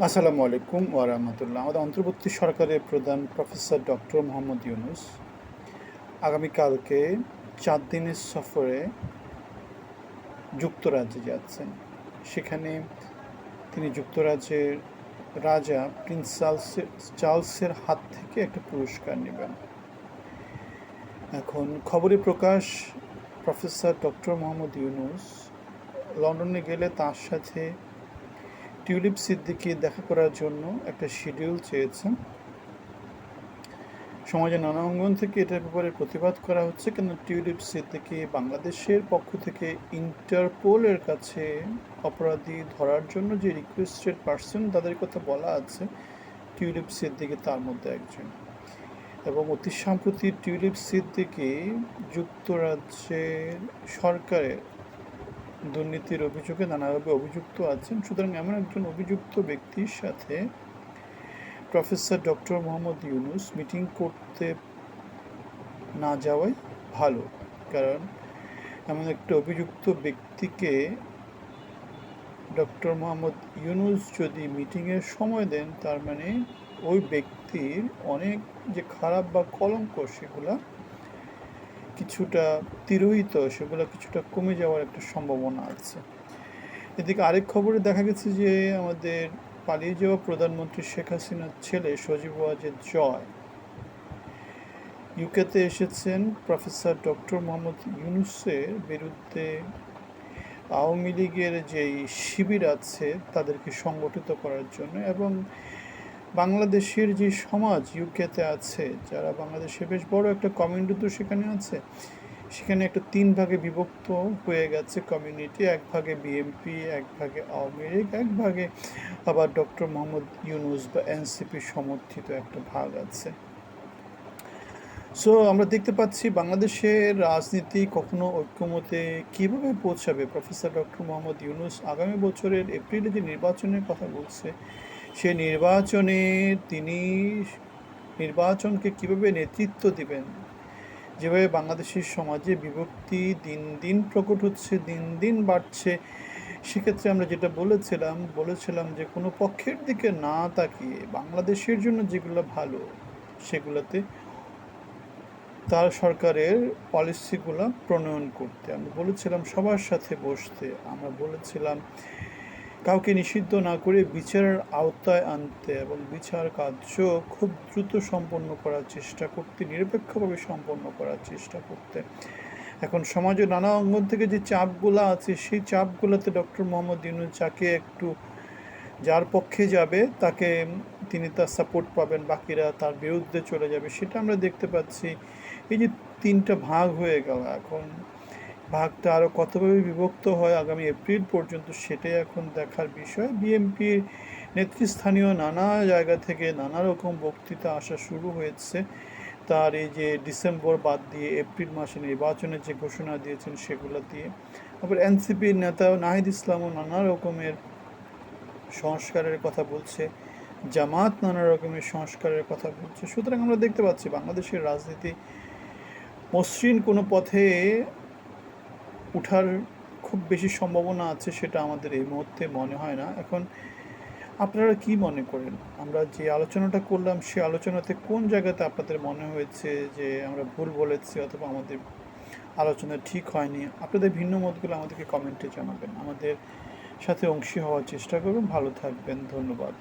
আসসালামু আলাইকুম ওয়া রাহমাতুল্লাহ। আমাদের অন্তর্বর্তী সরকারের প্রধান প্রফেসর ডক্টর মোহাম্মদ ইউনূস আগামীকালকে ৪ দিনের সফরে যুক্তরাজ্যে যাচ্ছেন। সেখানে তিনি যুক্তরাজ্যের রাজা প্রিন্স চার্লসের হাত থেকে একটা পুরস্কার নেবেন। এখন খবরে প্রকাশ প্রফেসর ডক্টর মোহাম্মদ ইউনূস লন্ডনে গেলে তার সাথে টিউলিপ সিদ্দিকী দেখা করার জন্য একটা শিডিউল চেয়েছেন। সমাজের নানা অঙ্গন থেকে এটার ব্যাপারে প্রতিবাদ করা হচ্ছে, কেন টিউলিপ সিদ্দিকী বাংলাদেশের পক্ষ থেকে ইন্টারপোলের কাছে অপরাধী ধরার জন্য যে রিকোয়েস্টেড পার্সন তাদের কথা বলা আছে, টিউলিপ সিদ্দিকী তার মধ্যে একজন। এবং অতি সম্প্রতি টিউলিপ সিদ্দিকী যুক্তরাজ্যের সরকারের দুর্নীতির অভিযোগে নানাভাবে অভিযুক্ত আছেন। সুতরাং এমন একজন অভিযুক্ত ব্যক্তির সাথে professor doctor Mohammad Yunus meeting করতে না যাওয়াই ভালো, কারণ এমন একটা অভিযুক্ত ব্যক্তিকে ডক্টর মোহাম্মদ ইউনূস যদি মিটিংয়ের সময় দেন, তার মানে ওই ব্যক্তির অনেক যে খারাপ বা কলঙ্ক সেগুলো কিছুটা তিরোহিত, সেগুলো কিছুটা কমে যাওয়ার একটা সম্ভাবনা আছে। এদিকে আরেক খবরে দেখা গেছে যে আমাদের পালিয়ে যাওয়া প্রধানমন্ত্রী শেখ হাসিনার ছেলে সজীব ওয়াজেদ জয় ইউকেতে এসেছেন প্রফেসর ডক্টর মোহাম্মদ ইউনূসের বিরুদ্ধে আওয়ামী লীগের যেই শিবির আছে তাদেরকে সংগঠিত করার জন্য, এবং বাংলাদেশের যে সমাজ ইউকেতে আছে, যারা বাংলাদেশে বেশ বড় একটা কমিউনিটি তো সেখানে আছে, সেখানে একটা 3 ভাগে বিভক্ত হয়ে গেছে কমিউনিটি। এক ভাগে বিএনপি, এক ভাগে আওয়ামী লীগ, এক ভাগে আবার ডক্টর মোহাম্মদ ইউনূস বা এনসিপি সমর্থিত একটা ভাগ আছে। সো আমরা দেখতে পাচ্ছি বাংলাদেশের রাজনীতি কখনো ঐক্যমতে কীভাবে পৌঁছাবে। প্রফেসর ডক্টর মোহাম্মদ ইউনূস আগামী বছরের এপ্রিলে যে নির্বাচনের কথা বলছে, সে নির্বাচনে তিনি নির্বাচনকে কীভাবে নেতৃত্ব দিবেন, যেভাবে বাংলাদেশের সমাজে বিভক্তি দিন দিন প্রকট হচ্ছে, দিন দিন বাড়ছে, সেক্ষেত্রে আমরা যেটা বলেছিলাম যে কোনো পক্ষের দিকে না তাকিয়ে বাংলাদেশের জন্য যেগুলো ভালো সেগুলোতে তার সরকারের পলিসিগুলো প্রণয়ন করতে। আমরা বলেছিলাম সবার সাথে বসতে, আমরা বলেছিলাম কাউকে নিষিদ্ধ না করে বিচারের আওতায় আনতে এবং বিচার কার্য খুব দ্রুত সম্পন্ন করার চেষ্টা করতে, নিরপেক্ষভাবে সম্পন্ন করার চেষ্টা করতে। এখন সমাজের নানা অঙ্গন থেকে যে চাপগুলো আছে, সেই চাপগুলোতে ডক্টর মোহাম্মদ ইউনূস যাকে একটু যার পক্ষে যাবে তাকে তিনি তার সাপোর্ট পাবেন, বাকিরা তার বিরুদ্ধে চলে যাবে, সেটা আমরা দেখতে পাচ্ছি। এই যে 3টা ভাগ হয়ে গেল, এখন ভাগটা আরও কতভাবে বিভক্ত হয় আগামী এপ্রিল পর্যন্ত সেটাই এখন দেখার বিষয়। বিএনপির নেতৃস্থানীয় নানা জায়গা থেকে নানা রকম বক্তৃতা আসা শুরু হয়েছে, তার এই যে ডিসেম্বর বাদ দিয়ে এপ্রিল মাসে নির্বাচনের যে ঘোষণা দিয়েছেন সেগুলো দিয়ে। আবার এনসিপির নেতা নাহিদ ইসলামও নানা রকমের সংস্কারের কথা বলছে, জামাত নানা রকমের সংস্কারের কথা বলছে। সুতরাং আমরা দেখতে পাচ্ছি বাংলাদেশের রাজনীতি মসৃণ কোনো পথে উঠার খুব বেশি সম্ভাবনা আছে, সেটা আমাদের এই মুহূর্তে মনে হয় না। এখন আপনারা কি মনে করেন, আমরা যে আলোচনাটা করলাম সে আলোচনাতে কোন জায়গাতে আপনাদের মনে হয়েছে যে আমরা ভুল বলেছি অথবা আমাদের আলোচনা ঠিক হয়নি? আপনাদের ভিন্ন মতগুলো আমাদেরকে কমেন্টে জানাবেন, আমাদের সাথে অংশী হওয়ার চেষ্টা করবেন। ভালো থাকবেন, ধন্যবাদ।